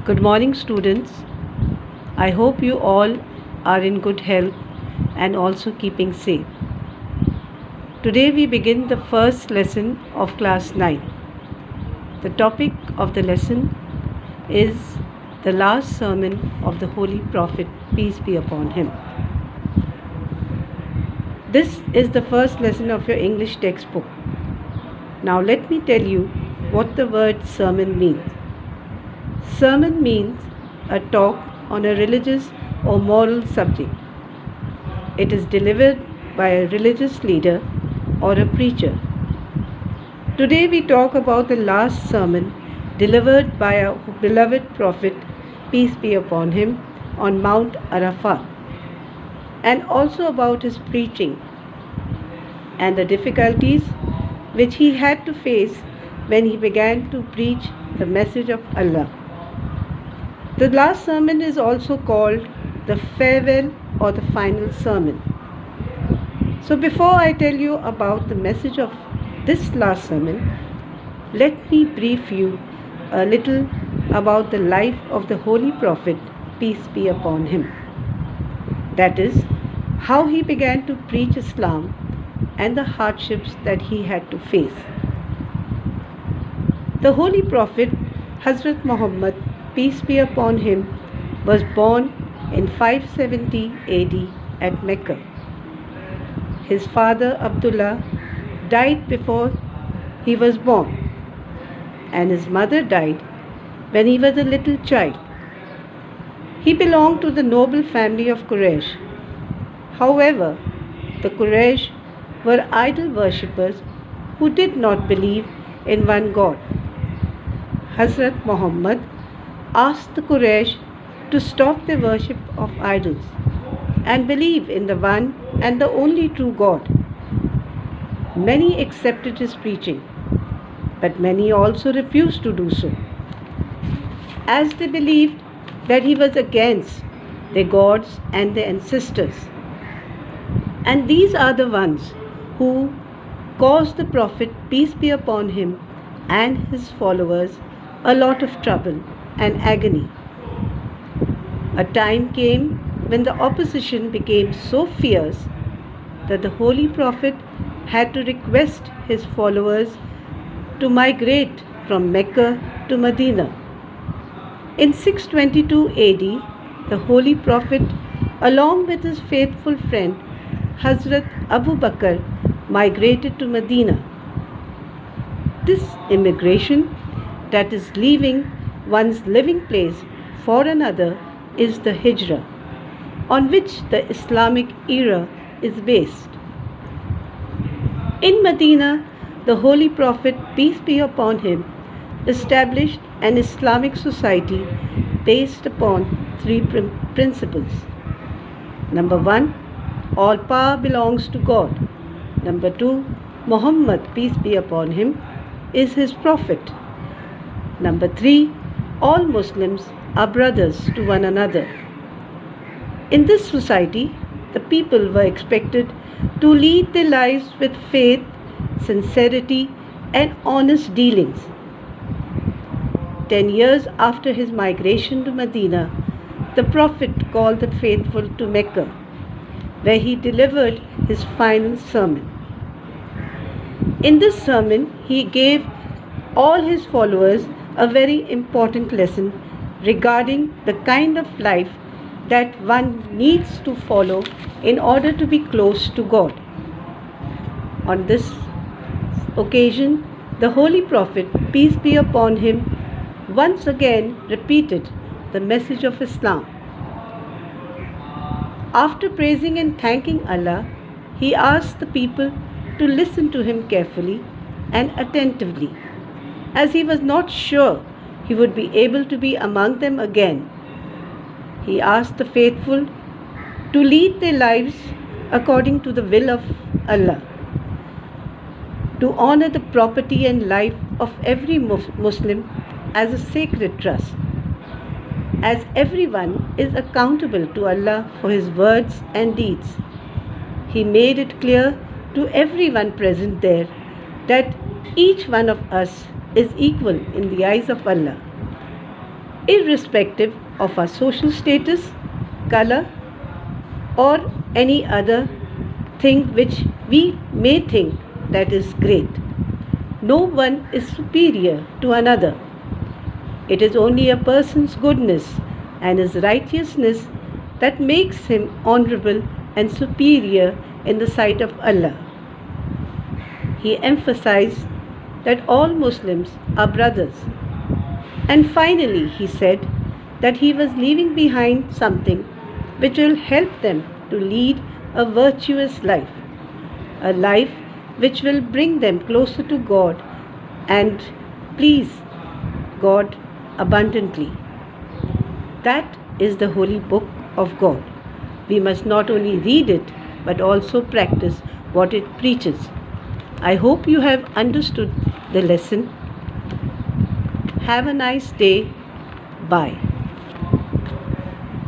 Good morning, students. I hope you all are in good health and also keeping safe. Today we begin the first lesson of class 9. The topic of the lesson is the last sermon of the Holy Prophet, peace be upon him. This is the first lesson of your English textbook. Now let me tell you what the word sermon means. Sermon means a talk on a religious or moral subject. It is delivered by a religious leader or a preacher. Today we talk about the last sermon delivered by our beloved Prophet, peace be upon him, on Mount Arafat, and also about his preaching and the difficulties which he had to face when he began to preach the message of Allah. The last sermon is also called the farewell or the final sermon. So before I tell you about the message of this last sermon, let me brief you a little about the life of the Holy Prophet, peace be upon him. That is, how he began to preach Islam and the hardships that he had to face. The Holy Prophet, Hazrat Muhammad, peace be upon him, was born in 570 AD at Mecca. His father Abdullah died before he was born, and his mother died when he was a little child. He belonged to the noble family of Quraysh. However, the Quraysh were idol worshippers who did not believe in one God. Hazrat Muhammad asked the Quraysh to stop their worship of idols and believe in the one and the only true God. Many accepted his preaching, but many also refused to do so, as they believed that he was against their gods and their ancestors. And these are the ones who caused the Prophet, peace be upon him, and his followers a lot of trouble and agony. A time came when the opposition became so fierce that the Holy Prophet had to request his followers to migrate from Mecca to Medina. In 622 AD, the Holy Prophet, along with his faithful friend Hazrat Abu Bakr, migrated to Medina. This immigration, that is leaving one's living place for another, is the Hijrah, on which the Islamic era is based. In Medina, the Holy Prophet, peace be upon him, established an Islamic society based upon three principles. Number 1, all power belongs to God. Number 2, Muhammad, peace be upon him, is his prophet. Number 3, all Muslims are brothers to one another. In this society, the people were expected to lead their lives with faith, sincerity, and honest dealings. 10 years after his migration to Medina, the Prophet called the faithful to Mecca, where he delivered his final sermon. In this sermon, he gave all his followers a very important lesson regarding the kind of life that one needs to follow in order to be close to God. On this occasion, the Holy Prophet, peace be upon him, once again repeated the message of Islam. After praising and thanking Allah, he asked the people to listen to him carefully and attentively, as he was not sure he would be able to be among them again. He asked the faithful to lead their lives according to the will of Allah, to honor the property and life of every Muslim as a sacred trust, as everyone is accountable to Allah for his words and deeds. He made it clear to everyone present there that each one of us is equal in the eyes of Allah. irrespective of our social status, color, or any other thing which we may think that is great. No one is superior to another. It is only a person's goodness and his righteousness that makes him honorable and superior in the sight of Allah. He emphasized that all Muslims are brothers. And finally, he said that he was leaving behind something which will help them to lead a virtuous life, a life which will bring them closer to God and please God abundantly. That is the holy book of God. We must not only read it but also practice what it preaches. I hope you have understood the lesson. Have a nice day. Bye.